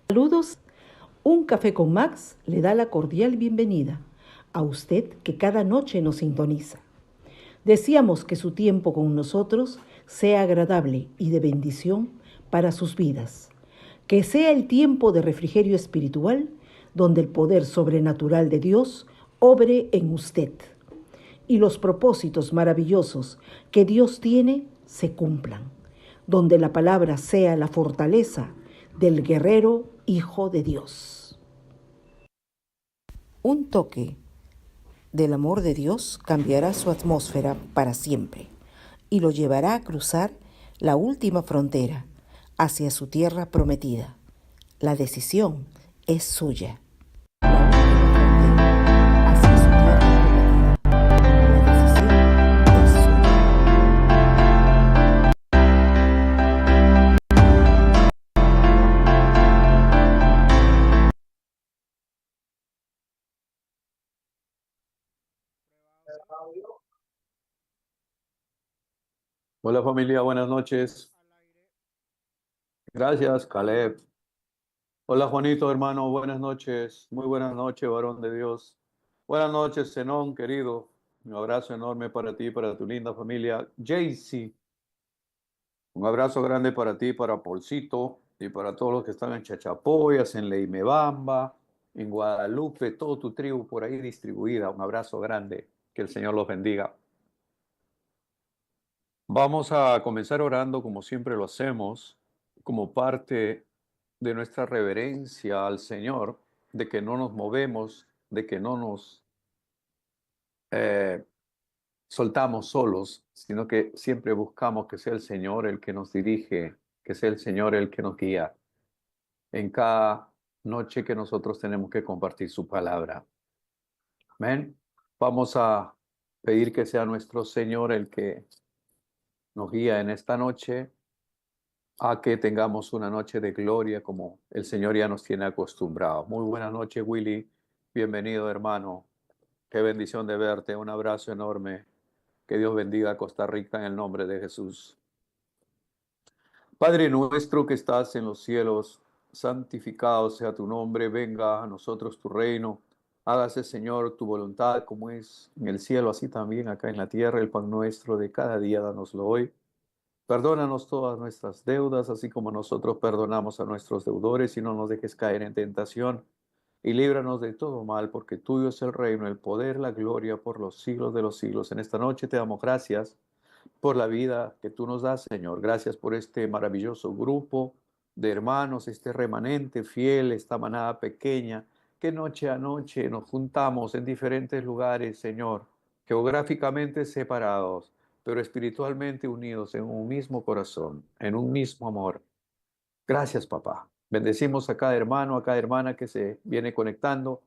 Saludos. Un café con Max le da la cordial bienvenida a usted que cada noche nos sintoniza. Deseamos que su tiempo con nosotros sea agradable y de bendición para sus vidas. Que sea el tiempo de refrigerio espiritual donde el poder sobrenatural de Dios obre en usted y los propósitos maravillosos que Dios tiene se cumplan, donde la palabra sea la fortaleza del guerrero Hijo de Dios. Un toque del amor de Dios cambiará su atmósfera para siempre y lo llevará a cruzar la última frontera hacia su tierra prometida. La decisión es suya. Hola familia, buenas noches. Gracias, Caleb. Hola Juanito, hermano, buenas noches. Muy buenas noches, varón de Dios. Buenas noches, Zenón, querido. Un abrazo enorme para ti, para tu linda familia. Jaycee, un abrazo grande para ti, para Polcito y para todos los que están en Chachapoyas, en Leimebamba, en Guadalupe, toda tu tribu por ahí distribuida. Un abrazo grande. Que el Señor los bendiga. Vamos a comenzar orando como siempre lo hacemos, como parte de nuestra reverencia al Señor, de que no nos movemos, de que no nos eh, soltamos solos, sino que siempre buscamos que sea el Señor el que nos dirige, que sea el Señor el que nos guía en cada noche que nosotros tenemos que compartir su palabra. Amén. Vamos a pedir que sea nuestro Señor el que nos guía en esta noche a que tengamos una noche de gloria como el Señor ya nos tiene acostumbrado. Muy buenas noches, Willy. Bienvenido, hermano. Qué bendición de verte. Un abrazo enorme. Que Dios bendiga a Costa Rica en el nombre de Jesús. Padre nuestro que estás en los cielos, santificado sea tu nombre. Venga a nosotros tu reino. Hágase, Señor, tu voluntad como es en el cielo, así también acá en la tierra. El pan nuestro de cada día, danoslo hoy. Perdónanos todas nuestras deudas, así como nosotros perdonamos a nuestros deudores, y no nos dejes caer en tentación, y líbranos de todo mal, porque tuyo es el reino, el poder, la gloria, por los siglos de los siglos. En esta noche te damos gracias por la vida que tú nos das, Señor. Gracias por este maravilloso grupo de hermanos, este remanente fiel, esta manada pequeña, que noche a noche nos juntamos en diferentes lugares, Señor, geográficamente separados, pero espiritualmente unidos en un mismo corazón, en un mismo amor. Gracias, papá. Bendecimos a cada hermano, a cada hermana que se viene conectando,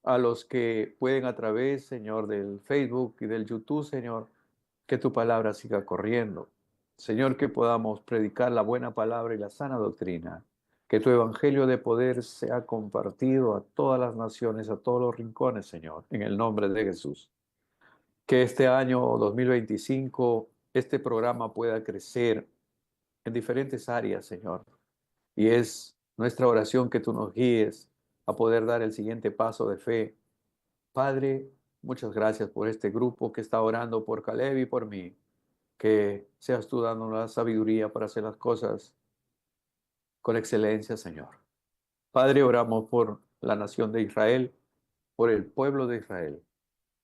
a los que pueden a través, Señor, del Facebook y del YouTube, Señor, que tu palabra siga corriendo. Señor, que podamos predicar la buena palabra y la sana doctrina. Que tu evangelio de poder sea compartido a todas las naciones, a todos los rincones, Señor, en el nombre de Jesús. Que este año 2025, este programa pueda crecer en diferentes áreas, Señor. Y es nuestra oración que tú nos guíes a poder dar el siguiente paso de fe. Padre, muchas gracias por este grupo que está orando por Caleb y por mí. Que seas tú dándonos la sabiduría para hacer las cosas con excelencia, Señor. Padre, oramos por la nación de Israel, por el pueblo de Israel.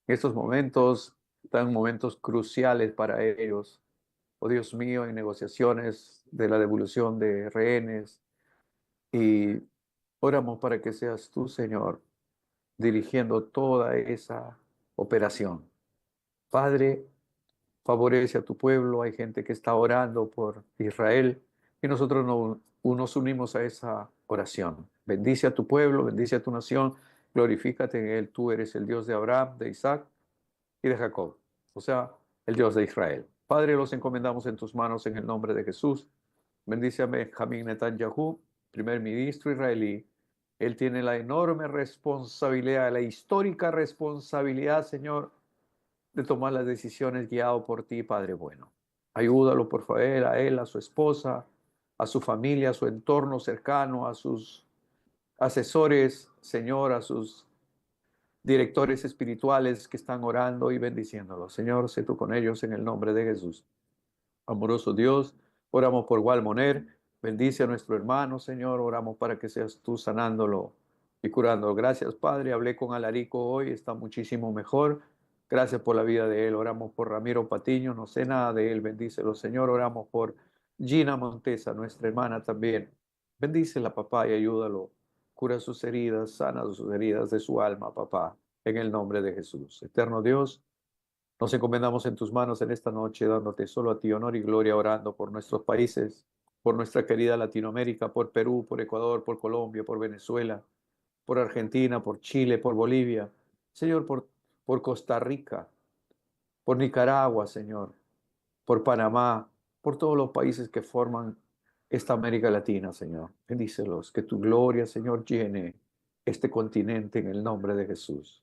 En estos momentos están momentos cruciales para ellos. Oh Dios mío, en negociaciones de la devolución de rehenes, y oramos para que seas tú, Señor, dirigiendo toda esa operación. Padre, favorece a tu pueblo. Hay gente que está orando por Israel y nosotros nos unimos a esa oración. Bendice a tu pueblo, bendice a tu nación, glorifícate en él. Tú eres el Dios de Abraham, de Isaac y de Jacob, o sea, el Dios de Israel. Padre, los encomendamos en tus manos en el nombre de Jesús. Bendice a Benjamín Netanyahu, primer ministro israelí. Él tiene la enorme responsabilidad, la histórica responsabilidad, Señor, de tomar las decisiones guiado por ti, Padre bueno. Ayúdalo, por favor, a él, a su esposa, a su familia, a su entorno cercano, a sus asesores, Señor, a sus directores espirituales que están orando y bendiciéndolos. Señor, sé tú con ellos en el nombre de Jesús. Amoroso Dios, oramos por Walmoner, bendice a nuestro hermano, Señor, oramos para que seas tú sanándolo y curándolo. Gracias, Padre, hablé con Alarico hoy, está muchísimo mejor. Gracias por la vida de él. Oramos por Ramiro Patiño, no sé nada de él, bendícelo, Señor. Oramos por Gina Montesa, nuestra hermana también. Bendícela, papá, y ayúdalo. Cura sus heridas, sana sus heridas de su alma, papá, en el nombre de Jesús. Eterno Dios, nos encomendamos en tus manos en esta noche, dándote solo a ti honor y gloria, orando por nuestros países, por nuestra querida Latinoamérica, por Perú, por Ecuador, por Colombia, por Venezuela, por Argentina, por Chile, por Bolivia, Señor, por Costa Rica, por Nicaragua, Señor, por Panamá, por todos los países que forman esta América Latina, Señor. Bendícelos, que tu gloria, Señor, llene este continente en el nombre de Jesús.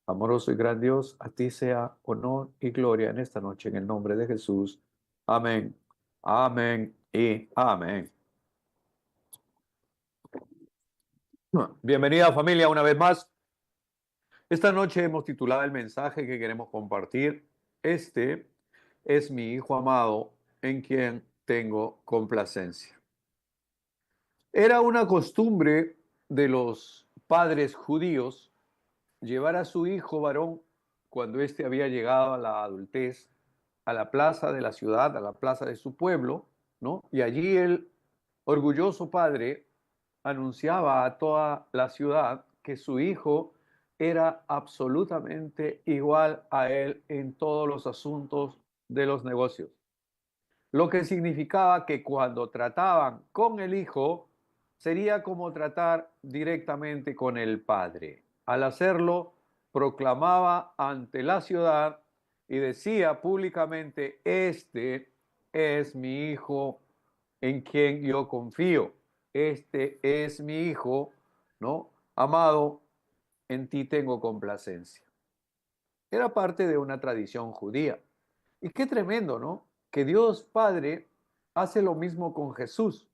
Amoroso y gran Dios, a ti sea honor y gloria en esta noche en el nombre de Jesús. Amén, amén y amén. Bienvenida familia una vez más. Esta noche hemos titulado el mensaje que queremos compartir. Este es mi Hijo amado en quien tengo complacencia. Era una costumbre de los padres judíos llevar a su hijo varón, cuando éste había llegado a la adultez, a la plaza de la ciudad, a la plaza de su pueblo, ¿no? Y allí el orgulloso padre anunciaba a toda la ciudad que su hijo era absolutamente igual a él en todos los asuntos de los negocios. Lo que significaba que cuando trataban con el hijo, sería como tratar directamente con el padre. Al hacerlo, proclamaba ante la ciudad y decía públicamente: este es mi hijo en quien yo confío. Este es mi hijo, ¿no? Amado, en ti tengo complacencia. Era parte de una tradición judía. Y qué tremendo, ¿no? Que Dios Padre hace lo mismo con Jesús.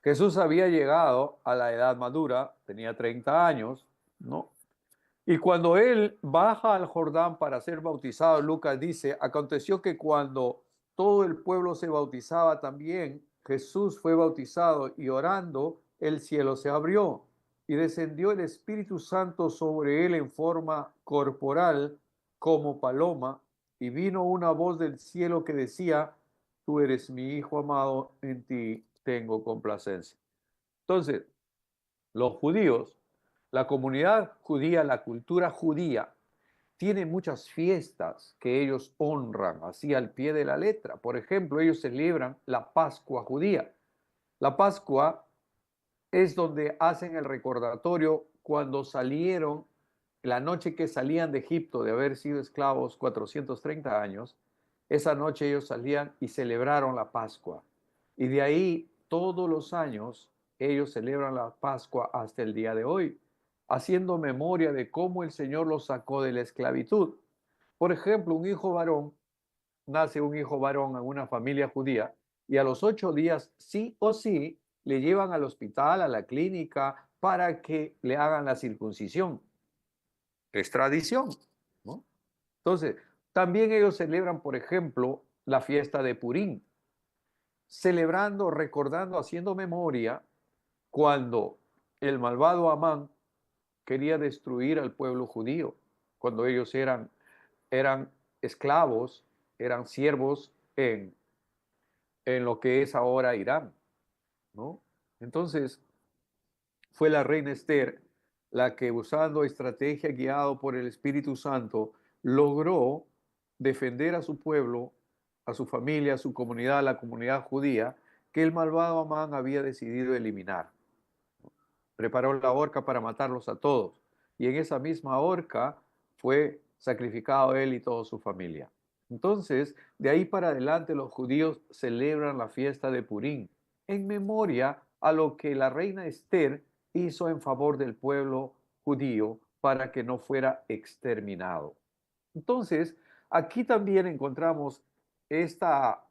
Jesús había llegado a la edad madura, tenía 30 años, ¿no? Y cuando él baja al Jordán para ser bautizado, Lucas dice, aconteció que cuando todo el pueblo se bautizaba también, Jesús fue bautizado y orando, el cielo se abrió y descendió el Espíritu Santo sobre él en forma corporal como paloma, y vino una voz del cielo que decía, tú eres mi Hijo amado, en ti tengo complacencia. Entonces, los judíos, la comunidad judía, la cultura judía, tiene muchas fiestas que ellos honran así al pie de la letra. Por ejemplo, ellos celebran la Pascua judía. La Pascua es donde hacen el recordatorio cuando salieron, la noche que salían de Egipto de haber sido esclavos 430 años, esa noche ellos salían y celebraron la Pascua. Y de ahí todos los años ellos celebran la Pascua hasta el día de hoy, haciendo memoria de cómo el Señor los sacó de la esclavitud. Por ejemplo, nace un hijo varón en una familia judía y a los 8 días sí o sí le llevan al hospital, a la clínica, para que le hagan la circuncisión. Es tradición, ¿no? Entonces, también ellos celebran, por ejemplo, la fiesta de Purim, celebrando, recordando, haciendo memoria cuando el malvado Amán quería destruir al pueblo judío, cuando ellos eran esclavos, eran siervos en lo que es ahora Irán, ¿no? Entonces, fue la reina Esther la que, usando estrategia guiado por el Espíritu Santo, logró defender a su pueblo, a su familia, a su comunidad, a la comunidad judía, que el malvado Amán había decidido eliminar. Preparó la horca para matarlos a todos, y en esa misma horca fue sacrificado él y toda su familia. Entonces, de ahí para adelante los judíos celebran la fiesta de Purim en memoria a lo que la reina Esther hizo en favor del pueblo judío para que no fuera exterminado. Entonces, aquí también encontramos esta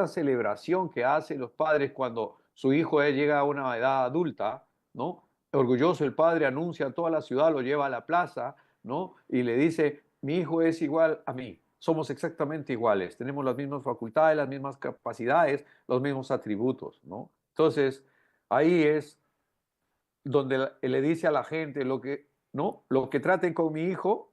celebración que hacen los padres cuando su hijo llega a una edad adulta, ¿no? orgulloso el padre anuncia a toda la ciudad, lo lleva a la plaza, ¿no? Y le dice, mi hijo es igual a mí, somos exactamente iguales, tenemos las mismas facultades, las mismas capacidades, los mismos atributos, ¿no? Entonces, ahí es donde le dice a la gente lo que, ¿no? Lo que traten con mi hijo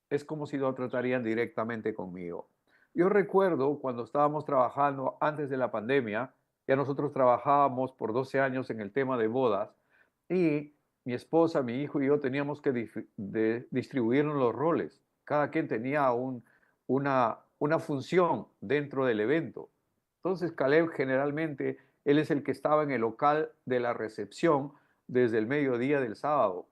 es como si lo tratarían directamente conmigo. Yo recuerdo cuando estábamos trabajando antes de la pandemia, ya nosotros trabajábamos por 12 años en el tema de bodas y mi esposa, mi hijo y yo teníamos que distribuirnos los roles. Cada quien tenía una función dentro del evento. Entonces Caleb generalmente, él es el que estaba en el local de la recepción desde el mediodía del sábado,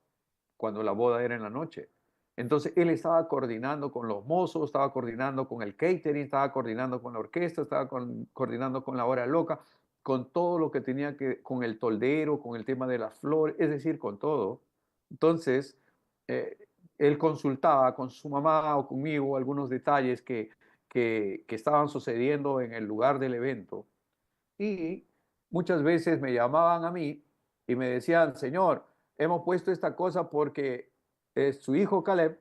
cuando la boda era en la noche. Entonces él estaba coordinando con los mozos, estaba coordinando con el catering, estaba coordinando con la orquesta, estaba coordinando con la hora loca, con todo lo que tenía que, con el toldero, con el tema de las flores, es decir, con todo. Entonces, él consultaba con su mamá o conmigo algunos detalles que estaban sucediendo en el lugar del evento. Y muchas veces me llamaban a mí y me decían, señor, hemos puesto esta cosa porque su hijo Caleb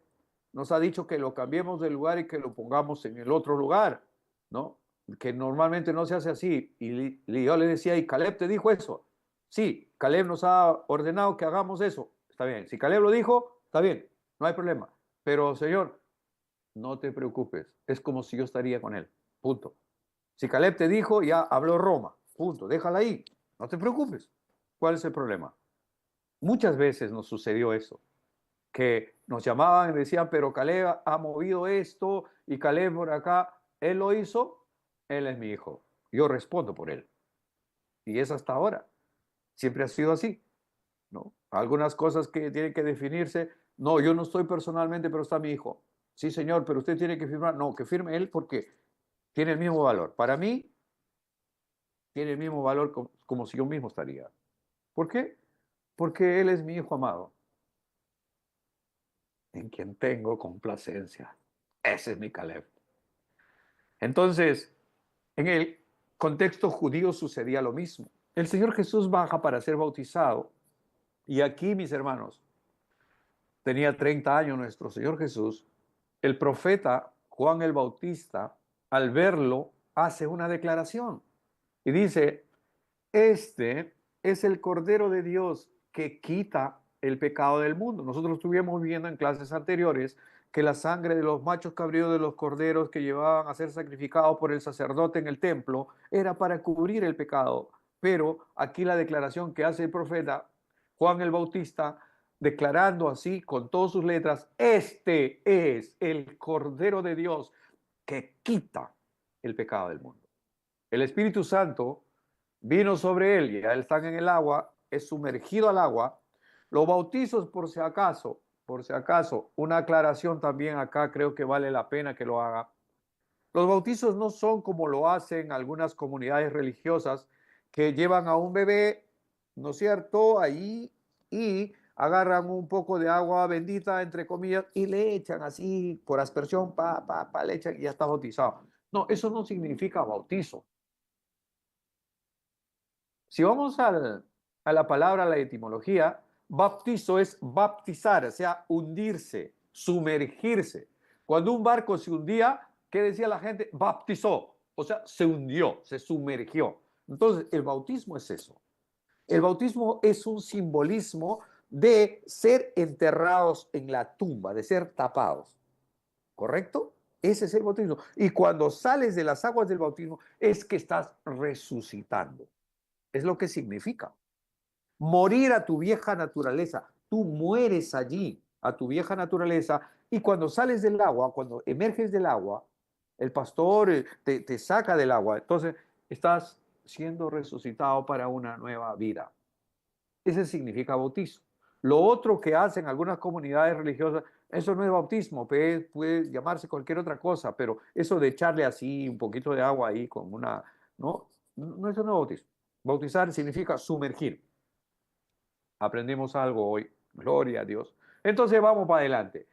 nos ha dicho que lo cambiemos de lugar y que lo pongamos en el otro lugar, ¿no? Que normalmente no se hace así. Y yo le decía, ¿y Caleb te dijo eso? Sí, Caleb nos ha ordenado que hagamos eso. Está bien. Si Caleb lo dijo, está bien, no hay problema. Pero, señor, no te preocupes. Es como si yo estaría con él. Punto. Si Caleb te dijo, ya habló Roma. Punto. Déjala ahí. No te preocupes. ¿Cuál es el problema? Muchas veces nos sucedió eso, que nos llamaban y decían, pero Caleb ha movido esto y Caleb por acá, él lo hizo, él es mi hijo. Yo respondo por él. Y es hasta ahora. Siempre ha sido así, ¿no? Algunas cosas que tienen que definirse, no, yo no estoy personalmente, pero está mi hijo. Sí, señor, pero usted tiene que firmar. No, que firme él porque tiene el mismo valor. Para mí, tiene el mismo valor como si yo mismo estaría. ¿Por qué? Porque Él es mi Hijo amado, en quien tengo complacencia. Ese es mi Caleb. Entonces, en el contexto judío sucedía lo mismo. El Señor Jesús baja para ser bautizado. Y aquí, mis hermanos, tenía 30 años nuestro Señor Jesús. El profeta Juan el Bautista, al verlo, hace una declaración. Y dice, este es el Cordero de Dios que quita el pecado del mundo. Nosotros estuvimos viendo en clases anteriores que la sangre de los machos cabríos de los corderos que llevaban a ser sacrificados por el sacerdote en el templo era para cubrir el pecado. Pero aquí la declaración que hace el profeta Juan el Bautista, declarando así con todas sus letras, este es el Cordero de Dios que quita el pecado del mundo. El Espíritu Santo vino sobre él, y ya están en el agua, es sumergido al agua. Los bautizos, por si acaso, una aclaración también acá creo que vale la pena que lo haga. Los bautizos no son como lo hacen algunas comunidades religiosas que llevan a un bebé, ¿no es cierto?, ahí y agarran un poco de agua bendita, entre comillas, y le echan así por aspersión, le echan y ya está bautizado. No, eso no significa bautizo. Si vamos a la palabra, a la etimología, baptizo es baptizar, o sea, hundirse, sumergirse. Cuando un barco se hundía, ¿qué decía la gente? Baptizó, o sea, se hundió, se sumergió. Entonces, el bautismo es eso. El bautismo es un simbolismo de ser enterrados en la tumba, de ser tapados. ¿Correcto? Ese es el bautismo. Y cuando sales de las aguas del bautismo, es que estás resucitando. Es lo que significa. Morir a tu vieja naturaleza. Tú mueres allí a tu vieja naturaleza y cuando sales del agua, cuando emerges del agua, el pastor te saca del agua. Entonces estás siendo resucitado para una nueva vida. Ese significa bautismo. Lo otro que hacen algunas comunidades religiosas, eso no es bautismo, puede llamarse cualquier otra cosa, pero eso de echarle así un poquito de agua ahí con una, no, no, eso no es bautismo. Bautizar significa sumergir. Aprendimos algo hoy, gloria a Dios. Entonces vamos para adelante.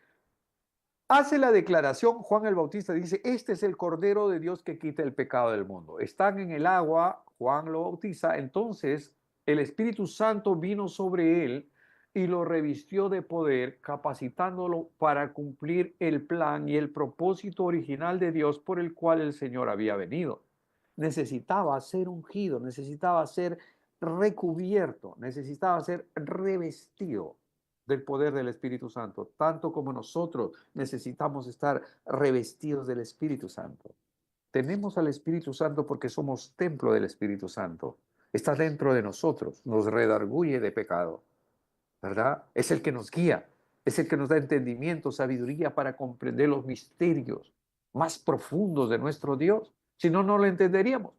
Hace la declaración Juan el Bautista, dice, este es el Cordero de Dios que quita el pecado del mundo. Están en el agua, Juan lo bautiza, entonces el Espíritu Santo vino sobre él y lo revistió de poder, capacitándolo para cumplir el plan y el propósito original de Dios por el cual el Señor había venido. Necesitaba ser ungido, necesitaba ser recubierto, necesitaba ser revestido del poder del Espíritu Santo, tanto como nosotros necesitamos estar revestidos del Espíritu Santo. Tenemos al Espíritu Santo porque somos templo del Espíritu Santo. Está dentro de nosotros, nos redarguye de pecado, ¿verdad? Es el que nos guía, es el que nos da entendimiento, sabiduría para comprender los misterios más profundos de nuestro Dios. Si no, no lo entenderíamos.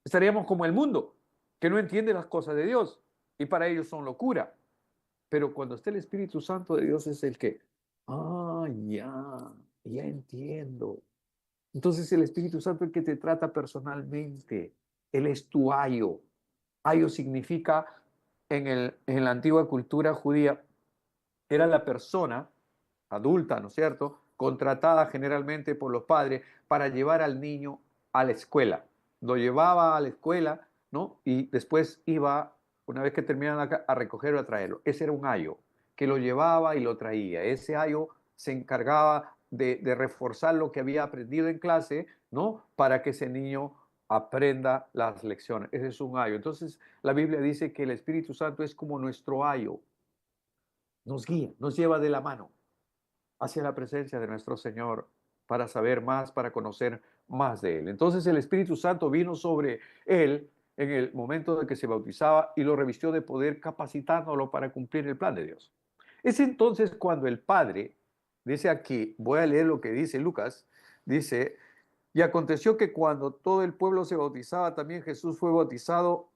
Estaríamos como el mundo, que no entiende las cosas de Dios y para ellos son locura. Pero cuando está el Espíritu Santo de Dios es el que, ya entiendo. Entonces el Espíritu Santo es el que te trata personalmente. Él es tu ayo. Ayo significa en la antigua cultura judía, era la persona adulta, ¿no es cierto?, contratada generalmente por los padres para llevar al niño a la escuela. Lo llevaba a la escuela, ¿no? Y después iba, una vez que terminaban acá, a recogerlo, a traerlo. Ese era un ayo, que lo llevaba y lo traía. Ese ayo se encargaba de reforzar lo que había aprendido en clase, ¿no? Para que ese niño aprenda las lecciones. Ese es un ayo. Entonces, la Biblia dice que el Espíritu Santo es como nuestro ayo. Nos guía, nos lleva de la mano hacia la presencia de nuestro Señor para saber más, para conocer más de Él. Entonces el Espíritu Santo vino sobre Él en el momento de que se bautizaba y lo revistió de poder, capacitándolo para cumplir el plan de Dios. Es entonces cuando el Padre, dice aquí, voy a leer lo que dice Lucas, dice, y aconteció que cuando todo el pueblo se bautizaba, también Jesús fue bautizado,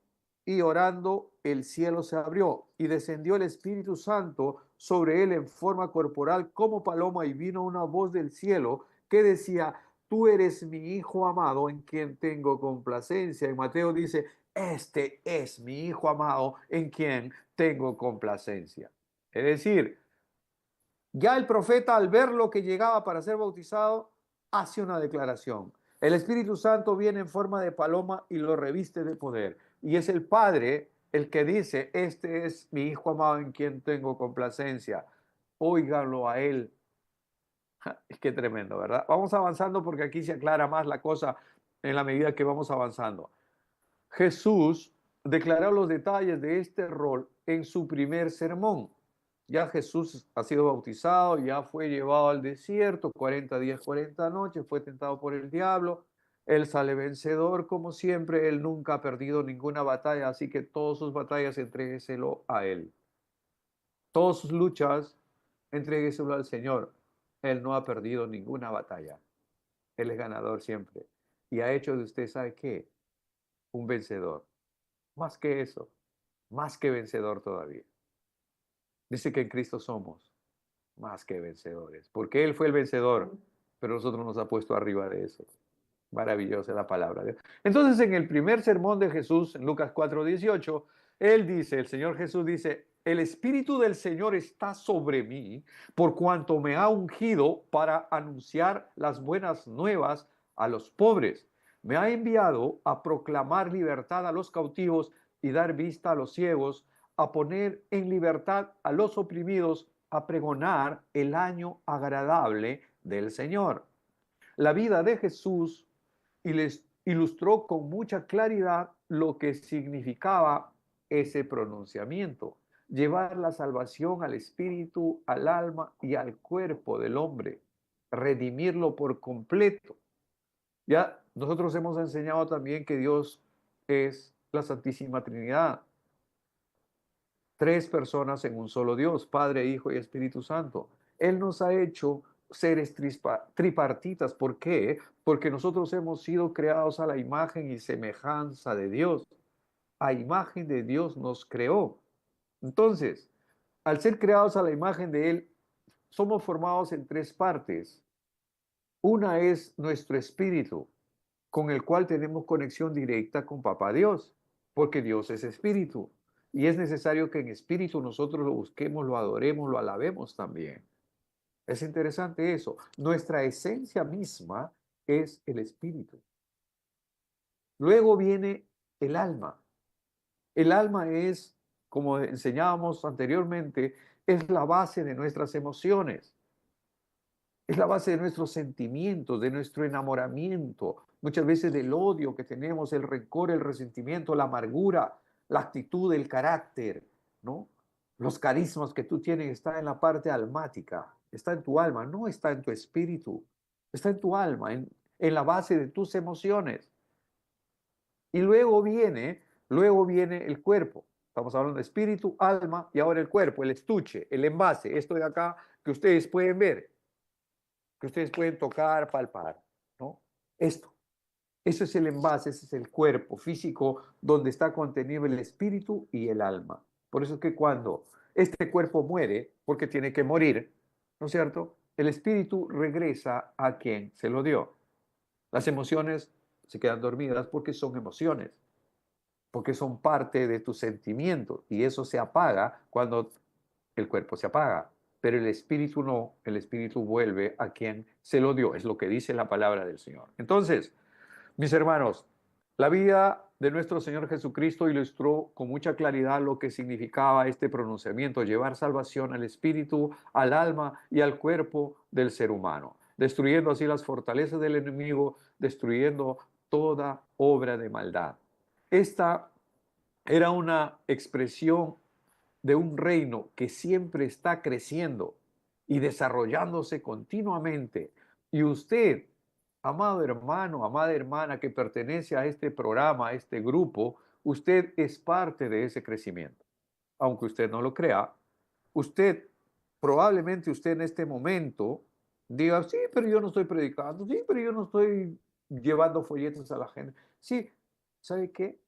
y orando el cielo se abrió y descendió el Espíritu Santo sobre él en forma corporal como paloma, y vino una voz del cielo que decía, tú eres mi Hijo amado en quien tengo complacencia. En Mateo dice, este es mi Hijo amado en quien tengo complacencia. Es decir, ya el profeta, al ver lo que llegaba para ser bautizado, hace una declaración. El Espíritu Santo viene en forma de paloma y lo reviste de poder. Y es el Padre el que dice, este es mi Hijo amado en quien tengo complacencia. Óiganlo a Él. Es que tremendo, ¿verdad? Vamos avanzando porque aquí se aclara más la cosa en la medida que vamos avanzando. Jesús declaró los detalles de este rol en su primer sermón. Ya Jesús ha sido bautizado, ya fue llevado al desierto, 40 días, 40 noches, fue tentado por el diablo. Él sale vencedor, como siempre, él nunca ha perdido ninguna batalla, así que todas sus batallas entrégueselo a él. Todas sus luchas, entrégueselo al Señor. Él no ha perdido ninguna batalla. Él es ganador siempre. Y ha hecho de usted, ¿sabe qué? Un vencedor. Más que eso, más que vencedor todavía. Dice que en Cristo somos más que vencedores, porque Él fue el vencedor, pero nosotros nos ha puesto arriba de eso. Maravillosa la palabra de Dios. Entonces, en el primer sermón de Jesús, en Lucas 4:18, Él dice, el Señor Jesús dice, el Espíritu del Señor está sobre mí, por cuanto me ha ungido para anunciar las buenas nuevas a los pobres. Me ha enviado a proclamar libertad a los cautivos y dar vista a los ciegos, a poner en libertad a los oprimidos, a pregonar el año agradable del Señor. La vida de Jesús y les ilustró con mucha claridad lo que significaba ese pronunciamiento, llevar la salvación al espíritu, al alma y al cuerpo del hombre, redimirlo por completo. Ya nosotros hemos enseñado también que Dios es la Santísima Trinidad, tres personas en un solo Dios, Padre, Hijo y Espíritu Santo. Él nos ha hecho seres tripartitas. ¿Por qué? Porque nosotros hemos sido creados a la imagen y semejanza de Dios. A imagen de Dios nos creó. Entonces, al ser creados a la imagen de Él, somos formados en tres partes. Una es nuestro espíritu, con el cual tenemos conexión directa con Papá Dios, porque Dios es espíritu. Y es necesario que en espíritu nosotros lo busquemos, lo adoremos, lo alabemos también. Es interesante eso. Nuestra esencia misma es el espíritu. Luego viene el alma. El alma es como enseñábamos anteriormente, es la base de nuestras emociones. Es la base de nuestros sentimientos, de nuestro enamoramiento, muchas veces del odio que tenemos, el rencor, el resentimiento, la amargura, la actitud, el carácter, ¿no? Los carismas que tú tienes están en la parte almática, está en tu alma, no está en tu espíritu, está en tu alma, en la base de tus emociones. Y luego viene el cuerpo. Estamos hablando de espíritu, alma y ahora el cuerpo, el estuche, el envase, esto de acá que ustedes pueden ver, que ustedes pueden tocar, palpar, ¿no? Esto, eso es el envase, ese es el cuerpo físico donde está contenido el espíritu y el alma. Por eso es que cuando este cuerpo muere, porque tiene que morir, ¿no es cierto? El espíritu regresa a quien se lo dio. Las emociones se quedan dormidas porque son emociones, porque son parte de tus sentimientos y eso se apaga cuando el cuerpo se apaga, pero el espíritu no, el espíritu vuelve a quien se lo dio, es lo que dice la palabra del Señor. Entonces, mis hermanos, la vida de nuestro Señor Jesucristo ilustró con mucha claridad lo que significaba este pronunciamiento, llevar salvación al espíritu, al alma y al cuerpo del ser humano, destruyendo así las fortalezas del enemigo, destruyendo toda obra de maldad. Esta era una expresión de un reino que siempre está creciendo y desarrollándose continuamente. Y usted, amado hermano, amada hermana que pertenece a este programa, a este grupo, usted es parte de ese crecimiento. Aunque usted no lo crea, usted, probablemente usted en este momento diga, sí, pero yo no estoy predicando, sí, pero yo no estoy llevando folletos a la gente. Sí, ¿sabe qué?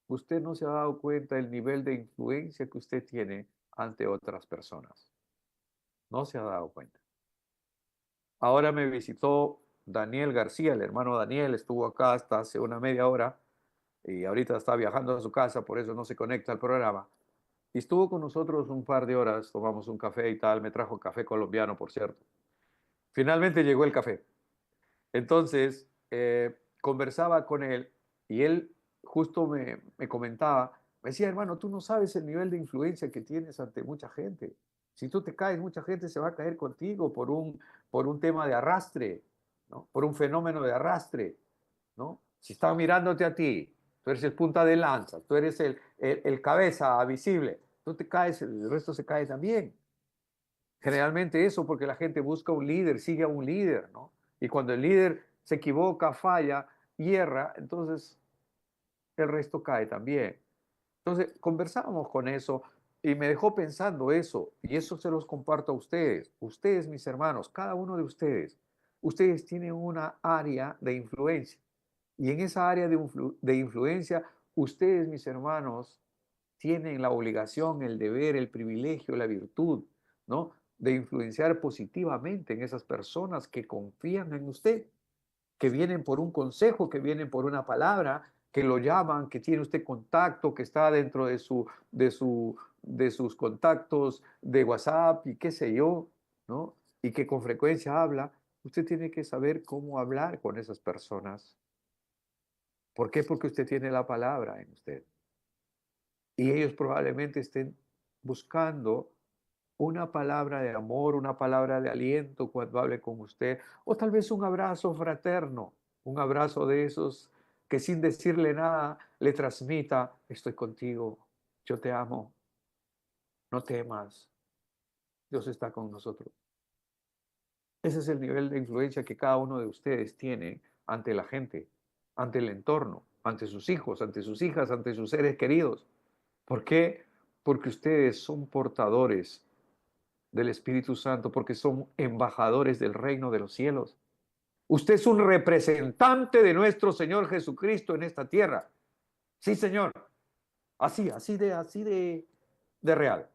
Usted no se ha dado cuenta del nivel de influencia que usted tiene ante otras personas. No se ha dado cuenta. Ahora me visitó Daniel García, el hermano Daniel, estuvo acá hasta hace una media hora y ahorita está viajando a su casa, por eso no se conecta al programa. Y estuvo con nosotros un par de horas, tomamos un café y tal, me trajo café colombiano, por cierto. Finalmente llegó el café. Entonces, conversaba con él y él justo me comentaba, me decía, hermano, tú no sabes el nivel de influencia que tienes ante mucha gente. Si tú te caes, mucha gente se va a caer contigo por un tema de arrastre, ¿no? Por un fenómeno de arrastre, ¿no? Si están mirándote a ti, tú eres el punta de lanza, tú eres el cabeza visible, tú te caes, el resto se cae también. Generalmente eso porque la gente busca un líder, sigue a un líder, ¿no? Y cuando el líder se equivoca, falla, hierra, entonces el resto cae también. Entonces conversábamos con eso y me dejó pensando eso, y eso se los comparto a ustedes. Ustedes, mis hermanos, cada uno de ustedes, ustedes tienen una área de influencia. Y en esa área de influencia, ustedes, mis hermanos, tienen la obligación, el deber, el privilegio, la virtud, ¿no? De influenciar positivamente en esas personas que confían en usted, que vienen por un consejo, que vienen por una palabra, que lo llaman, que tiene usted contacto, que está dentro de sus contactos de WhatsApp y qué sé yo, ¿no? Y que con frecuencia habla. Usted tiene que saber cómo hablar con esas personas. ¿Por qué? Porque usted tiene la palabra en usted. Y ellos probablemente estén buscando una palabra de amor, una palabra de aliento cuando hable con usted, o tal vez un abrazo fraterno, un abrazo de esos que sin decirle nada le transmita, estoy contigo, yo te amo, no temas, Dios está con nosotros. Ese es el nivel de influencia que cada uno de ustedes tiene ante la gente, ante el entorno, ante sus hijos, ante sus hijas, ante sus seres queridos. ¿Por qué? Porque ustedes son portadores del Espíritu Santo, porque son embajadores del reino de los cielos. Usted es un representante de nuestro Señor Jesucristo en esta tierra. Sí, Señor. Así de real.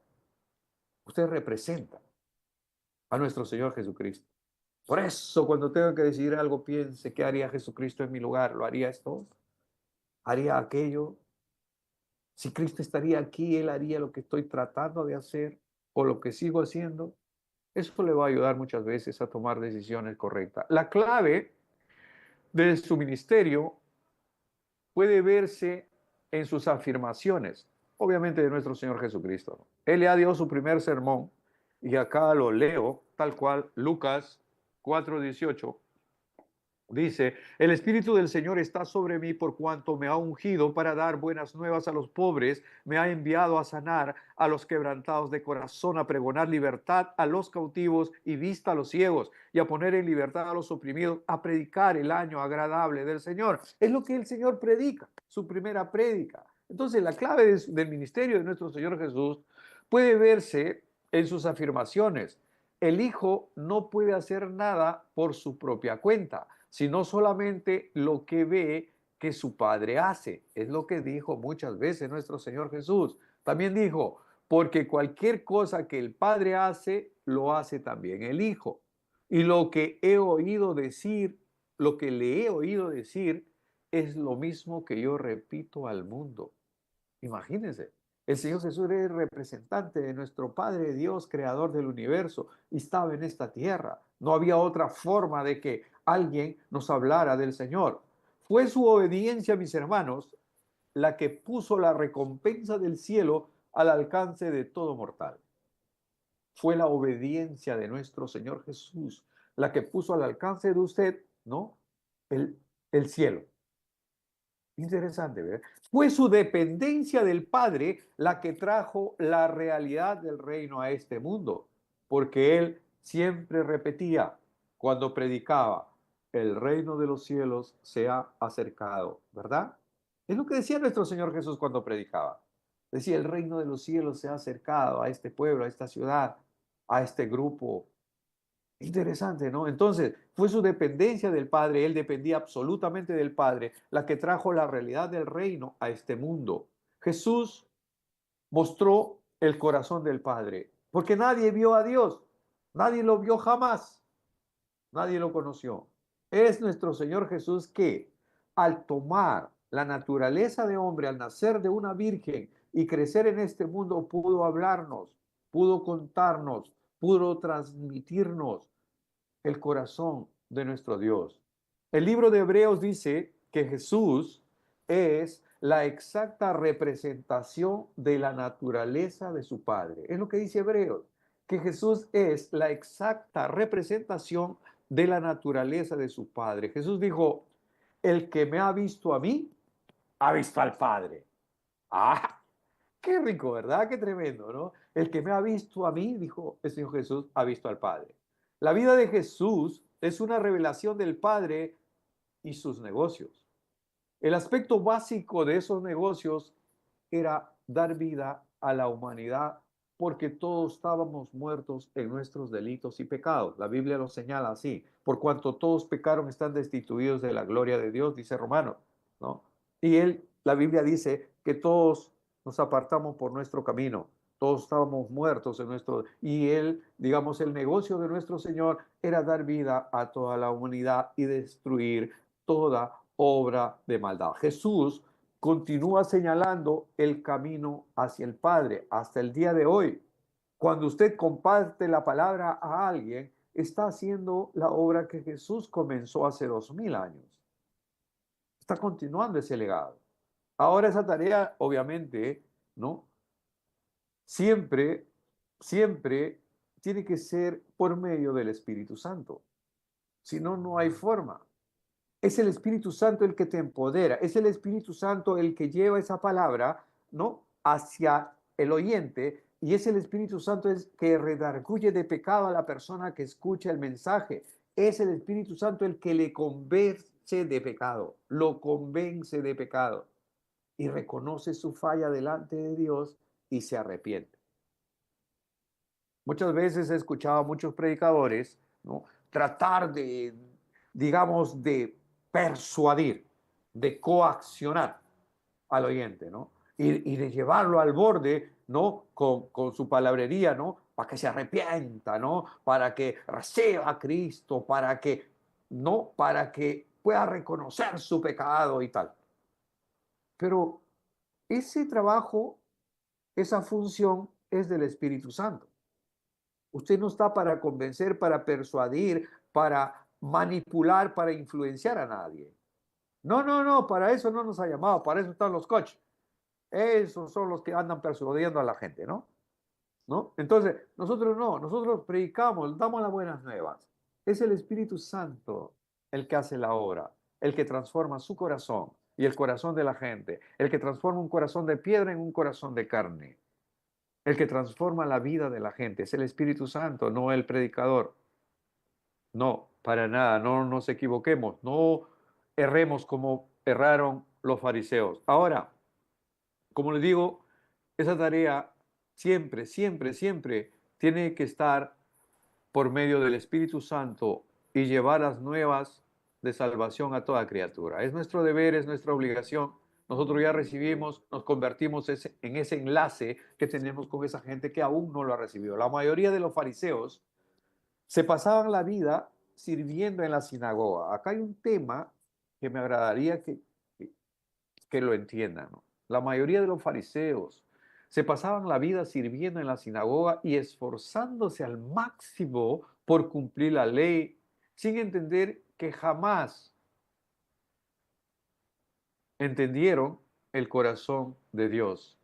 Usted representa a nuestro Señor Jesucristo. Por eso, cuando tenga que decidir algo, piense, ¿qué haría Jesucristo en mi lugar? ¿Lo haría esto? ¿Haría aquello? Si Cristo estaría aquí, Él haría lo que estoy tratando de hacer o lo que sigo haciendo. Eso le va a ayudar muchas veces a tomar decisiones correctas. La clave de su ministerio puede verse en sus afirmaciones. obviamente de nuestro Señor Jesucristo. Él ya dio su primer sermón y acá lo leo tal cual, Lucas 4:18. Dice, el Espíritu del Señor está sobre mí por cuanto me ha ungido para dar buenas nuevas a los pobres, me ha enviado a sanar a los quebrantados de corazón, a pregonar libertad a los cautivos y vista a los ciegos, y a poner en libertad a los oprimidos, a predicar el año agradable del Señor. Es lo que el Señor predica, su primera prédica. Entonces, la clave del ministerio de nuestro Señor Jesús puede verse en sus afirmaciones. El Hijo no puede hacer nada por su propia cuenta, sino solamente lo que ve que su Padre hace. Es lo que dijo muchas veces nuestro Señor Jesús. También dijo, porque cualquier cosa que el Padre hace, lo hace también el Hijo. Y lo que he oído decir, lo que le he oído decir, es lo mismo que yo repito al mundo. Imagínense, el Señor Jesús es el representante de nuestro Padre Dios, creador del universo, y estaba en esta tierra. No había otra forma de que alguien nos hablara del Señor. Fue su obediencia, mis hermanos, la que puso la recompensa del cielo al alcance de todo mortal. Fue la obediencia de nuestro Señor Jesús la que puso al alcance de usted, ¿no? El cielo. Interesante, ¿verdad? Fue su dependencia del Padre la que trajo la realidad del reino a este mundo, porque él siempre repetía cuando predicaba, el reino de los cielos se ha acercado, ¿verdad? Es lo que decía nuestro Señor Jesús cuando predicaba. Decía, el reino de los cielos se ha acercado a este pueblo, a esta ciudad, a este grupo. Interesante, ¿no? Entonces, fue su dependencia del Padre, él dependía absolutamente del Padre, la que trajo la realidad del reino a este mundo. Jesús mostró el corazón del Padre, porque nadie vio a Dios, nadie lo vio jamás, nadie lo conoció. Es nuestro Señor Jesús que, al tomar la naturaleza de hombre, al nacer de una virgen y crecer en este mundo, pudo hablarnos, pudo contarnos, pudo transmitirnos el corazón de nuestro Dios. El libro de Hebreos dice que Jesús es la exacta representación de la naturaleza de su Padre. Es lo que dice Hebreos, que Jesús es la exacta representación de la naturaleza de su Padre. Jesús dijo, el que me ha visto a mí, ha visto al Padre. Ah, qué rico, ¿verdad? Qué tremendo, ¿no? El que me ha visto a mí, dijo el Señor Jesús, ha visto al Padre. La vida de Jesús es una revelación del Padre y sus negocios. El aspecto básico de esos negocios era dar vida a la humanidad porque todos estábamos muertos en nuestros delitos y pecados. La Biblia lo señala así. Por cuanto todos pecaron, están destituidos de la gloria de Dios, dice Romanos, ¿no? Y la Biblia dice que todos nos apartamos por nuestro camino. Todos estábamos muertos en nuestro... Y digamos, el negocio de nuestro Señor era dar vida a toda la humanidad y destruir toda obra de maldad. Jesús continúa señalando el camino hacia el Padre hasta el día de hoy. Cuando usted comparte la palabra a alguien, está haciendo la obra que Jesús comenzó hace 2000 años. Está continuando ese legado. Ahora esa tarea, obviamente, ¿no? Siempre, siempre tiene que ser por medio del Espíritu Santo. Si no, no hay forma. Es el Espíritu Santo el que te empodera, es el Espíritu Santo el que lleva esa palabra, ¿no?, hacia el oyente, y es el Espíritu Santo el que redarguye de pecado a la persona que escucha el mensaje. Es el Espíritu Santo el que le convence de pecado, lo convence de pecado y reconoce su falla delante de Dios y se arrepiente. Muchas veces he escuchado a muchos predicadores, ¿no?, tratar de, digamos, de persuadir, de coaccionar al oyente, ¿no? Y de llevarlo al borde, ¿no? Con su palabrería, ¿no? Para que se arrepienta, ¿no? Para que reciba a Cristo, para que, ¿no? Para que pueda reconocer su pecado y tal. Pero ese trabajo, esa función es del Espíritu Santo. Usted no está para convencer, para persuadir, para manipular, para influenciar a nadie. No, no, no, para eso no nos ha llamado, para eso están los coaches. Esos son los que andan persuadiendo a la gente, ¿no? ¿No? Entonces, nosotros no, nosotros predicamos, damos las buenas nuevas. Es el Espíritu Santo el que hace la obra, el que transforma su corazón y el corazón de la gente, el que transforma un corazón de piedra en un corazón de carne, el que transforma la vida de la gente. Es el Espíritu Santo, no el predicador. No, para nada, no nos equivoquemos, no erremos como erraron los fariseos. Ahora, como les digo, esa tarea siempre, siempre, siempre tiene que estar por medio del Espíritu Santo y llevar las nuevas de salvación a toda criatura. Es nuestro deber, es nuestra obligación. Nosotros ya recibimos, nos convertimos en ese enlace que tenemos con esa gente que aún no lo ha recibido. La mayoría de los fariseos se pasaban la vida sirviendo en la sinagoga. Acá hay un tema que me agradaría que lo entiendan, ¿no? La mayoría de los fariseos se pasaban la vida sirviendo en la sinagoga y esforzándose al máximo por cumplir la ley, sin entender que jamás entendieron el corazón de Dios.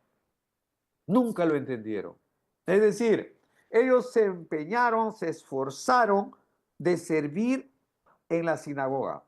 Nunca lo entendieron. Es decir, ellos se empeñaron, se esforzaron de servir en la sinagoga,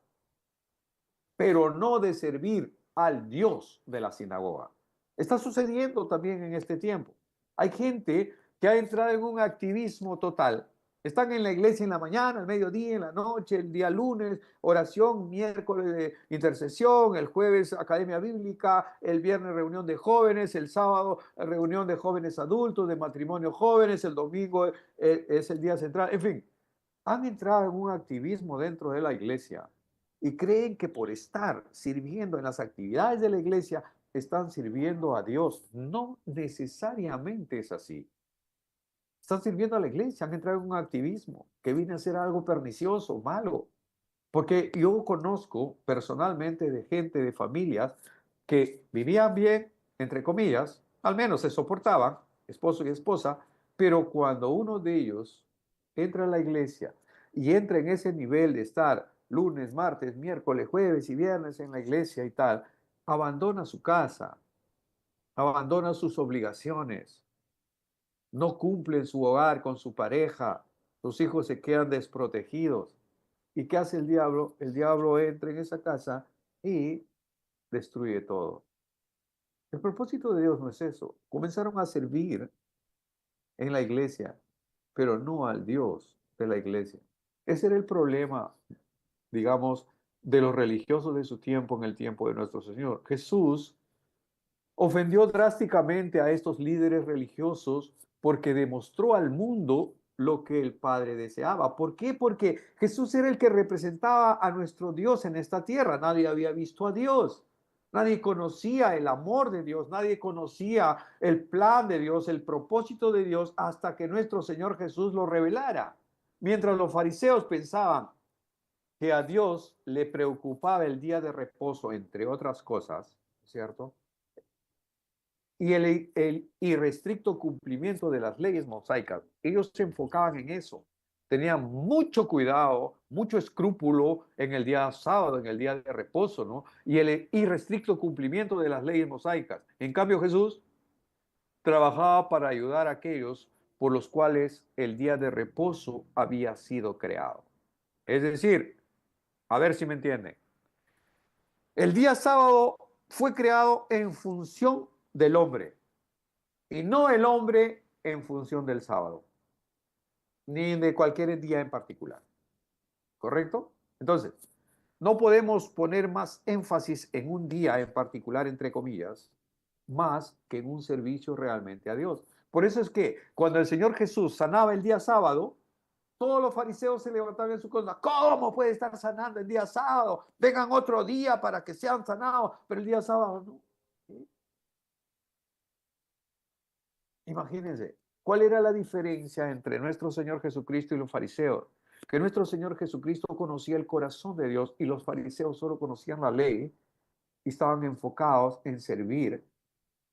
pero no de servir al Dios de la sinagoga. Está sucediendo también en este tiempo. Hay gente que ha entrado en un activismo total. Están en la iglesia en la mañana, al mediodía, en la noche, el día lunes, oración, miércoles de intercesión, el jueves academia bíblica, el viernes reunión de jóvenes, el sábado reunión de jóvenes adultos, de matrimonio jóvenes, el domingo es el día central, en fin, han entrado en un activismo dentro de la iglesia y creen que por estar sirviendo en las actividades de la iglesia están sirviendo a Dios. No necesariamente es así. Están sirviendo a la iglesia, han entrado en un activismo que viene a ser algo pernicioso, malo. Porque yo conozco personalmente de gente, de familias que vivían bien, entre comillas, al menos se soportaban, esposo y esposa, pero cuando uno de ellos entra a la iglesia y entra en ese nivel de estar lunes, martes, miércoles, jueves y viernes en la iglesia y tal, abandona su casa, abandona sus obligaciones, no cumple en su hogar con su pareja, sus hijos se quedan desprotegidos. ¿Y qué hace el diablo? El diablo entra en esa casa y destruye todo. El propósito de Dios no es eso. Comenzaron a servir en la iglesia, pero no al Dios de la iglesia. Ese era el problema, digamos, de los religiosos de su tiempo en el tiempo de nuestro Señor. Jesús ofendió drásticamente a estos líderes religiosos porque demostró al mundo lo que el Padre deseaba. ¿Por qué? Porque Jesús era el que representaba a nuestro Dios en esta tierra. Nadie había visto a Dios. Nadie conocía el amor de Dios, nadie conocía el plan de Dios, el propósito de Dios, hasta que nuestro Señor Jesús lo revelara. Mientras los fariseos pensaban que a Dios le preocupaba el día de reposo, entre otras cosas, ¿cierto? Y el irrestricto cumplimiento de las leyes mosaicas. Ellos se enfocaban en eso. Tenían mucho cuidado, mucho escrúpulo en el día sábado, en el día de reposo, ¿no? Y el irrestricto cumplimiento de las leyes mosaicas. En cambio, Jesús trabajaba para ayudar a aquellos por los cuales el día de reposo había sido creado. Es decir, a ver si me entienden. El día sábado fue creado en función del hombre y no el hombre en función del sábado, ni de cualquier día en particular. ¿Correcto? Entonces, no podemos poner más énfasis en un día en particular, entre comillas, más que en un servicio realmente a Dios. Por eso es que cuando el Señor Jesús sanaba el día sábado, todos los fariseos se levantaban en su contra. ¿Cómo puede estar sanando el día sábado? Vengan otro día para que sean sanados, pero el día sábado no. ¿Sí? Imagínense, ¿cuál era la diferencia entre nuestro Señor Jesucristo y los fariseos? Que nuestro Señor Jesucristo conocía el corazón de Dios y los fariseos solo conocían la ley y estaban enfocados en servir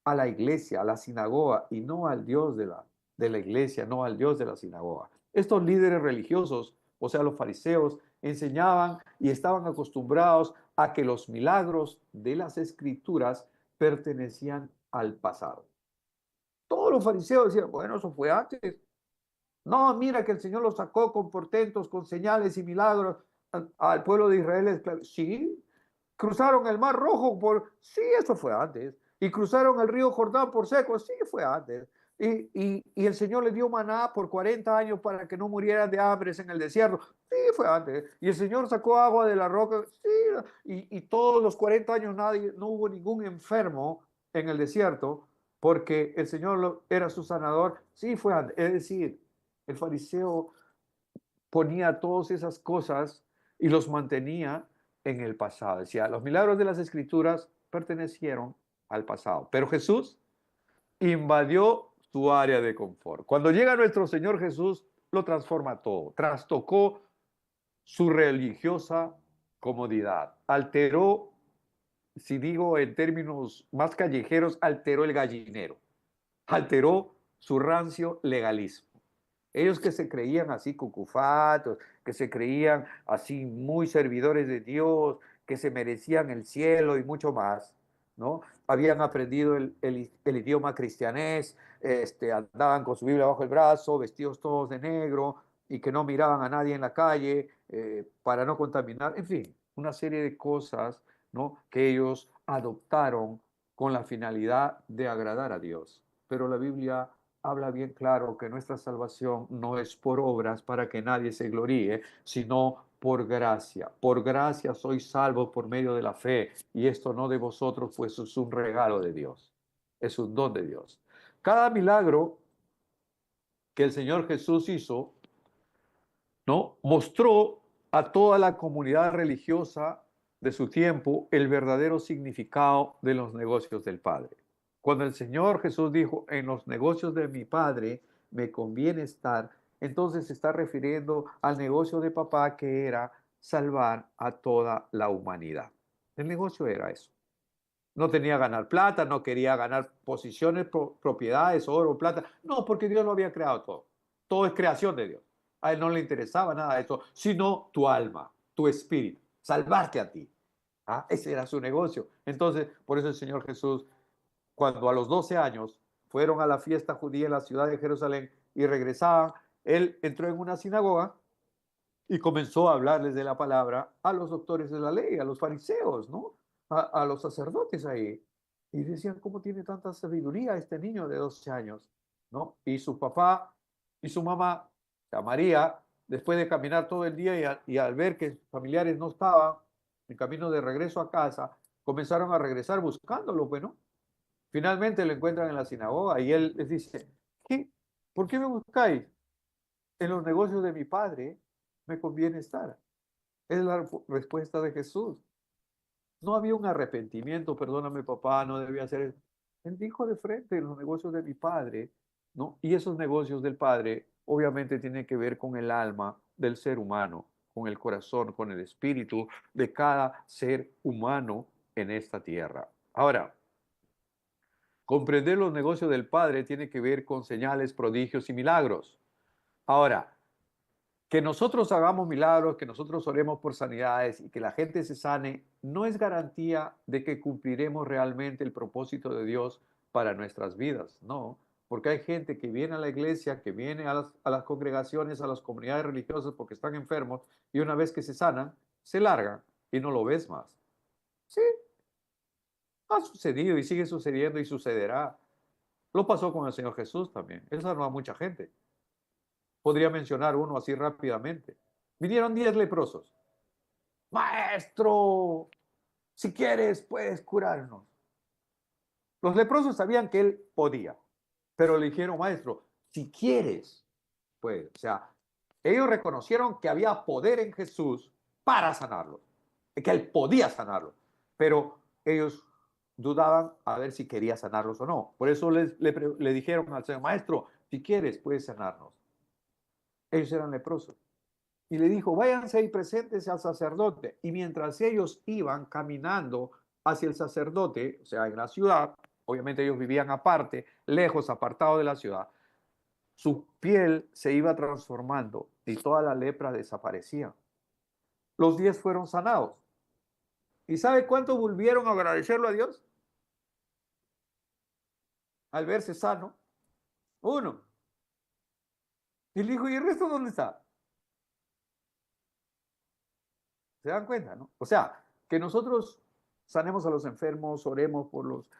a la iglesia, a la sinagoga y no al Dios de la iglesia, no al Dios de la sinagoga. Estos líderes religiosos, o sea, los fariseos, enseñaban y estaban acostumbrados a que los milagros de las escrituras pertenecían al pasado. Todos los fariseos decían, bueno, eso fue antes. No, mira que el Señor los sacó con portentos, con señales y milagros al pueblo de Israel. Sí, cruzaron el Mar Rojo sí, eso fue antes. Y cruzaron el río Jordán por seco, sí, fue antes. Y el Señor les dio maná por 40 años para que no murieran de hambre en el desierto, sí, fue antes. Y el Señor sacó agua de la roca, sí. Y todos los 40 años no hubo ningún enfermo en el desierto porque el Señor era su sanador, sí, fue antes. Es decir, el fariseo ponía todas esas cosas y los mantenía en el pasado. Decía, los milagros de las Escrituras pertenecieron al pasado, pero Jesús invadió su área de confort. Cuando llega nuestro Señor Jesús, lo transforma todo, trastocó su religiosa comodidad, alteró, si digo en términos más callejeros, alteró el gallinero, alteró su rancio legalismo. Ellos que se creían así cucufatos, que se creían así muy servidores de Dios, que se merecían el cielo y mucho más, ¿no? Habían aprendido el idioma cristianés, andaban con su Biblia bajo el brazo, vestidos todos de negro y que no miraban a nadie en la calle para no contaminar, en fin, una serie de cosas, ¿no? Que ellos adoptaron con la finalidad de agradar a Dios. Pero la Biblia habla bien claro que nuestra salvación no es por obras para que nadie se gloríe, sino por gracia. Por gracia sois salvos por medio de la fe, y esto no de vosotros, pues es un regalo de Dios, es un don de Dios. Cada milagro que el Señor Jesús hizo, ¿no? Mostró a toda la comunidad religiosa de su tiempo el verdadero significado de los negocios del Padre. Cuando el Señor Jesús dijo, en los negocios de mi Padre me conviene estar, entonces se está refiriendo al negocio de papá, que era salvar a toda la humanidad. El negocio era eso. No tenía ganar plata, no quería ganar posiciones, propiedades, oro, plata. No, porque Dios lo había creado todo. Todo es creación de Dios. A él no le interesaba nada de eso, sino tu alma, tu espíritu, salvarte a ti. ¿Ah? Ese era su negocio. Entonces, por eso el Señor Jesús, cuando a los 12 años fueron a la fiesta judía en la ciudad de Jerusalén y regresaban, él entró en una sinagoga y comenzó a hablarles de la palabra a los doctores de la ley, a los fariseos, ¿no? A los sacerdotes ahí. Y decían, ¿cómo tiene tanta sabiduría este niño de 12 años? ¿No? Y su papá y su mamá, a María, después de caminar todo el día y al ver que sus familiares no estaban en camino de regreso a casa, comenzaron a regresar buscándolo, bueno. Finalmente lo encuentran en la sinagoga y él les dice, ¿qué? ¿Por qué me buscáis? En los negocios de mi padre me conviene estar. Es la respuesta de Jesús. No había un arrepentimiento, perdóname papá, no debía hacer eso. Él dijo de frente, en los negocios de mi padre, ¿no? Y esos negocios del padre obviamente tienen que ver con el alma del ser humano, con el corazón, con el espíritu de cada ser humano en esta tierra. Ahora, comprender los negocios del padre tiene que ver con señales, prodigios y milagros. Ahora, que nosotros hagamos milagros, que nosotros oremos por sanidades y que la gente se sane, no es garantía de que cumpliremos realmente el propósito de Dios para nuestras vidas, no, porque hay gente que viene a la iglesia, que viene a las congregaciones, a las comunidades religiosas porque están enfermos y una vez que se sanan, se largan y no lo ves más. Sí, ha sucedido y sigue sucediendo y sucederá. Lo pasó con el Señor Jesús también. Él sanó a mucha gente. Podría mencionar uno así rápidamente. Vinieron 10 leprosos. Maestro, si quieres, puedes curarnos. Los leprosos sabían que él podía, pero le dijeron, maestro, si quieres, pues, o sea, ellos reconocieron que había poder en Jesús para sanarlos, que él podía sanarlos, pero ellos dudaban a ver si quería sanarlos o no. Por eso le dijeron al Señor, maestro, si quieres, puedes sanarnos. Ellos eran leprosos. Y le dijo, váyanse y preséntense al sacerdote. Y mientras ellos iban caminando hacia el sacerdote, o sea, en la ciudad, obviamente ellos vivían aparte, lejos, apartados de la ciudad, su piel se iba transformando y toda la lepra desaparecía. Los 10 fueron sanados. ¿Y sabe cuánto volvieron a agradecerlo a Dios? al verse sano, uno. Y le dijo, ¿y el resto dónde está? ¿Se dan cuenta, no? O sea, que nosotros sanemos a los enfermos, oremos por los,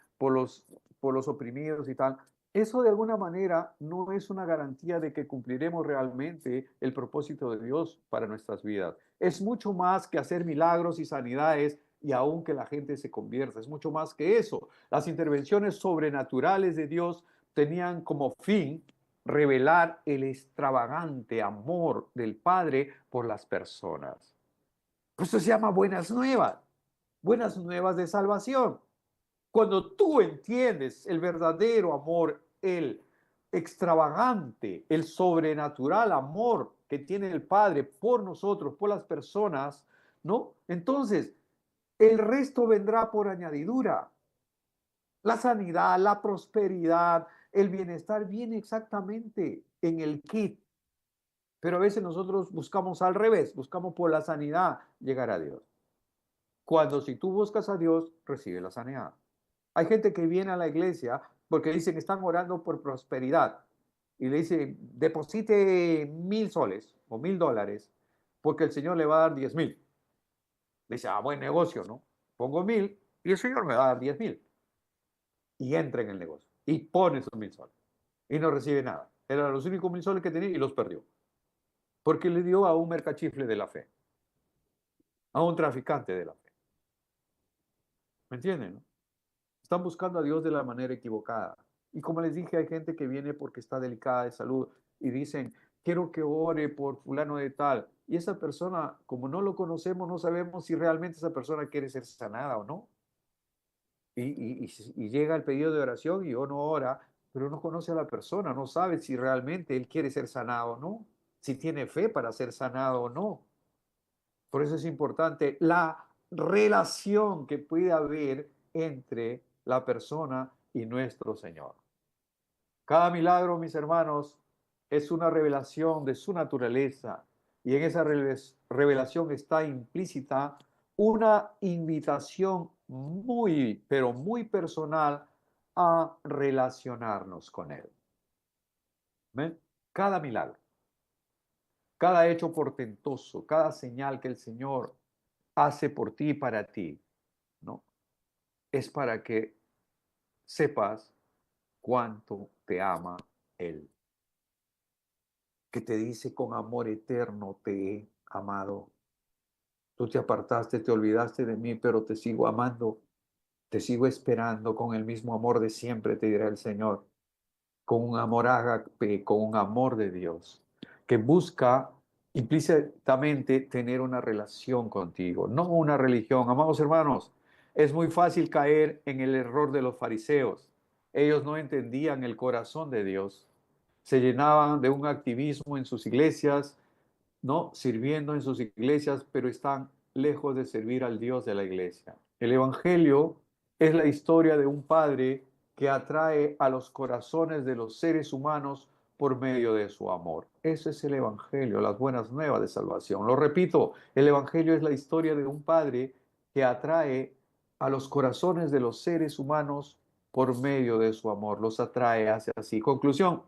por los oprimidos y tal. Eso de alguna manera no es una garantía de que cumpliremos realmente el propósito de Dios para nuestras vidas. Es mucho más que hacer milagros y sanidades y aún que la gente se convierta. Es mucho más que eso. Las intervenciones sobrenaturales de Dios tenían como fin revelar el extravagante amor del Padre por las personas. Pues eso se llama buenas nuevas de salvación. Cuando tú entiendes el verdadero amor, el extravagante, el sobrenatural amor que tiene el Padre por nosotros, por las personas, ¿no? Entonces, el resto vendrá por añadidura. La sanidad, la prosperidad, el bienestar viene exactamente en el kit. Pero a veces nosotros buscamos al revés, buscamos por la sanidad llegar a Dios. Cuando si tú buscas a Dios, recibe la sanidad. Hay gente que viene a la iglesia porque dicen que están orando por prosperidad y le dicen, deposite 1,000 soles o $1,000 porque el Señor le va a dar 10,000. Dice, buen negocio, ¿no? Pongo 1,000 y el Señor me va a dar 10,000. Y entra en el negocio y pone esos 1,000 soles y no recibe nada. Eran los únicos 1,000 soles que tenía y los perdió. Porque le dio a un mercachifle de la fe, a un traficante de la fe. ¿Me entienden? ¿No? Están buscando a Dios de la manera equivocada. Y como les dije, hay gente que viene porque está delicada de salud y dicen, quiero que ore por fulano de tal. Y esa persona, como no lo conocemos, no sabemos si realmente esa persona quiere ser sanada o no. Y llega el pedido de oración y uno ora, pero no conoce a la persona, no sabe si realmente él quiere ser sanado o no, si tiene fe para ser sanado o no. Por eso es importante la relación que puede haber entre la persona y nuestro Señor. Cada milagro, mis hermanos, es una revelación de su naturaleza y en esa revelación está implícita una invitación muy, pero muy personal a relacionarnos con Él. ¿Ven? Cada milagro, cada hecho portentoso, cada señal que el Señor hace por ti y para ti, ¿no? Es para que sepas cuánto te ama Él, que te dice con amor eterno te he amado. Tú te apartaste, te olvidaste de mí, pero te sigo amando, te sigo esperando con el mismo amor de siempre, te dirá el Señor, con un amor ágape, con un amor de Dios, que busca implícitamente tener una relación contigo, no una religión. Amados hermanos, es muy fácil caer en el error de los fariseos. Ellos no entendían el corazón de Dios. Se llenaban de un activismo en sus iglesias, ¿no? Sirviendo en sus iglesias, pero están lejos de servir al Dios de la iglesia. El Evangelio es la historia de un padre que atrae a los corazones de los seres humanos por medio de su amor. Ese es el Evangelio, las buenas nuevas de salvación. Lo repito, el Evangelio es la historia de un padre que atrae a los corazones de los seres humanos por medio de su amor. Los atrae hacia sí. Conclusión.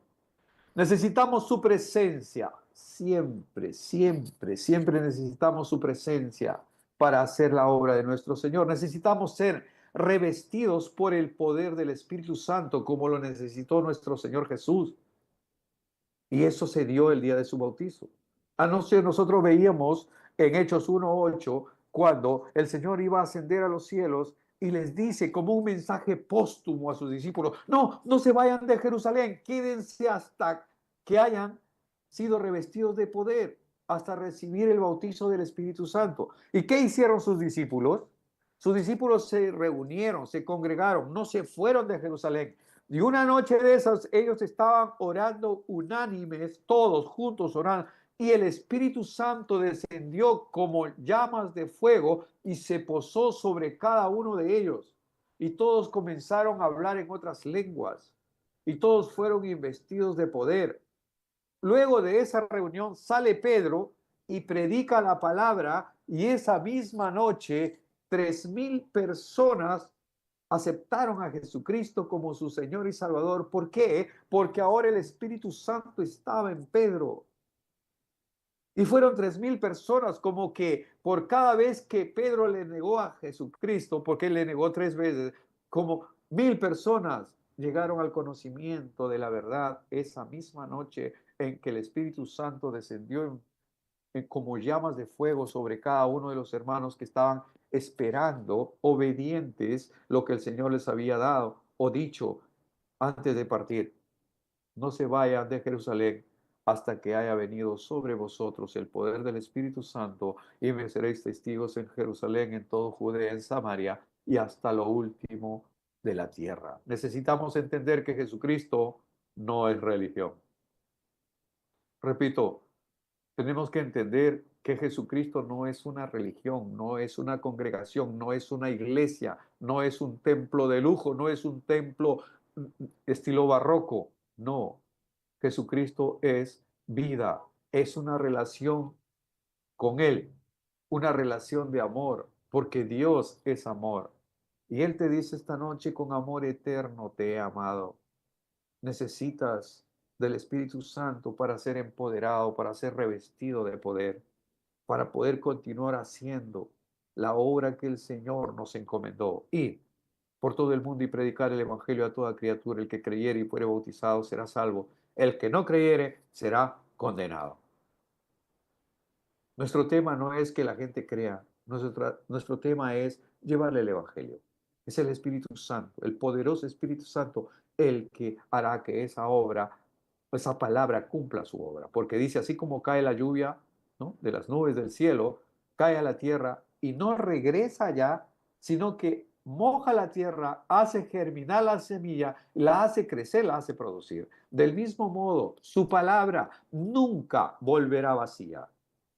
Necesitamos su presencia, siempre, siempre, siempre necesitamos su presencia para hacer la obra de nuestro Señor. Necesitamos ser revestidos por el poder del Espíritu Santo como lo necesitó nuestro Señor Jesús. Y eso se dio el día de su bautizo. Anoche nosotros veíamos en Hechos 1:8 cuando el Señor iba a ascender a los cielos y les dice como un mensaje póstumo a sus discípulos, no, no se vayan de Jerusalén, quédense hasta que hayan sido revestidos de poder, hasta recibir el bautizo del Espíritu Santo. ¿Y qué hicieron sus discípulos? Sus discípulos se reunieron, se congregaron, no se fueron de Jerusalén. Y una noche de esas, ellos estaban orando unánimes, todos juntos orando, y el Espíritu Santo descendió como llamas de fuego y se posó sobre cada uno de ellos. Y todos comenzaron a hablar en otras lenguas, y todos fueron investidos de poder. Luego de esa reunión sale Pedro y predica la palabra, y esa misma noche 3,000 personas aceptaron a Jesucristo como su Señor y Salvador. ¿Por qué? Porque ahora el Espíritu Santo estaba en Pedro. Y fueron 3,000 personas, como que por cada vez que Pedro le negó a Jesucristo, porque él le negó 3 veces, como 1,000 personas llegaron al conocimiento de la verdad esa misma noche en que el Espíritu Santo descendió como llamas de fuego sobre cada uno de los hermanos que estaban esperando, obedientes, lo que el Señor les había dado o dicho antes de partir. No se vayan de Jerusalén hasta que haya venido sobre vosotros el poder del Espíritu Santo y me seréis testigos en Jerusalén, en todo Judea, en Samaria y hasta lo último de la tierra. Necesitamos entender que Jesucristo no es religión. Repito, tenemos que entender que Jesucristo no es una religión, no es una congregación, no es una iglesia, no es un templo de lujo, no es un templo estilo barroco. No, Jesucristo es vida, es una relación con Él, una relación de amor, porque Dios es amor. Y Él te dice esta noche, con amor eterno te he amado. Necesitas del Espíritu Santo para ser empoderado, para ser revestido de poder, para poder continuar haciendo la obra que el Señor nos encomendó. Ir por todo el mundo y predicar el Evangelio a toda criatura. El que creyere y fuere bautizado será salvo. El que no creyere será condenado. Nuestro tema no es que la gente crea, nuestro tema es llevarle el Evangelio. Es el Espíritu Santo, el poderoso Espíritu Santo, el que hará que esa obra, esa palabra cumpla su obra. Porque dice, así como cae la lluvia, ¿no?, de las nubes del cielo, cae a la tierra y no regresa allá, sino que moja la tierra, hace germinar la semilla, la hace crecer, la hace producir. Del mismo modo, su palabra nunca volverá vacía,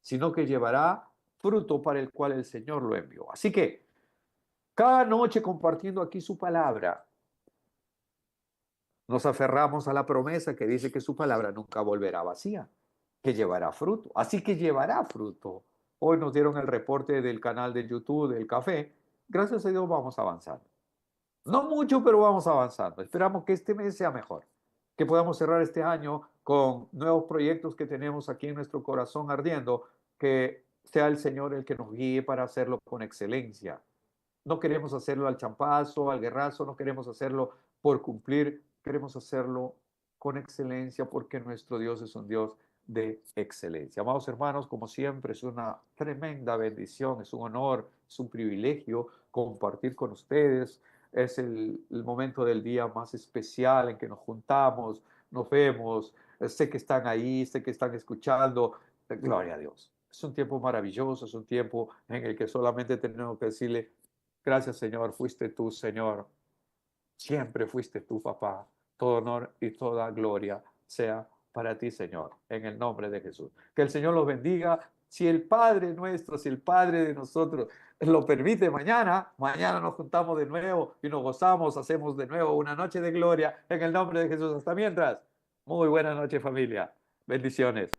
sino que llevará fruto para el cual el Señor lo envió. Así que cada noche compartiendo aquí su palabra, nos aferramos a la promesa que dice que su palabra nunca volverá vacía, que llevará fruto. Así que llevará fruto. Hoy nos dieron el reporte del canal de YouTube del café. Gracias a Dios vamos avanzando. No mucho, pero vamos avanzando. Esperamos que este mes sea mejor, que podamos cerrar este año con nuevos proyectos que tenemos aquí en nuestro corazón ardiendo, que sea el Señor el que nos guíe para hacerlo con excelencia. No queremos hacerlo al champazo, al guerrazo, no queremos hacerlo por cumplir, queremos hacerlo con excelencia porque nuestro Dios es un Dios de excelencia. Amados hermanos, como siempre, es una tremenda bendición, es un honor, es un privilegio compartir con ustedes. Es el momento del día más especial en que nos juntamos, nos vemos. Sé que están ahí, sé que están escuchando. Gloria a Dios. Es un tiempo maravilloso, es un tiempo en el que solamente tenemos que decirle: gracias, Señor, fuiste tú, Señor. Siempre fuiste tú, papá. Todo honor y toda gloria sea para ti, Señor, en el nombre de Jesús. Que el Señor los bendiga. Si el Padre nuestro, si el Padre de nosotros lo permite, mañana nos juntamos de nuevo y nos gozamos, hacemos de nuevo una noche de gloria en el nombre de Jesús. Hasta mientras, muy buena noche, familia. Bendiciones.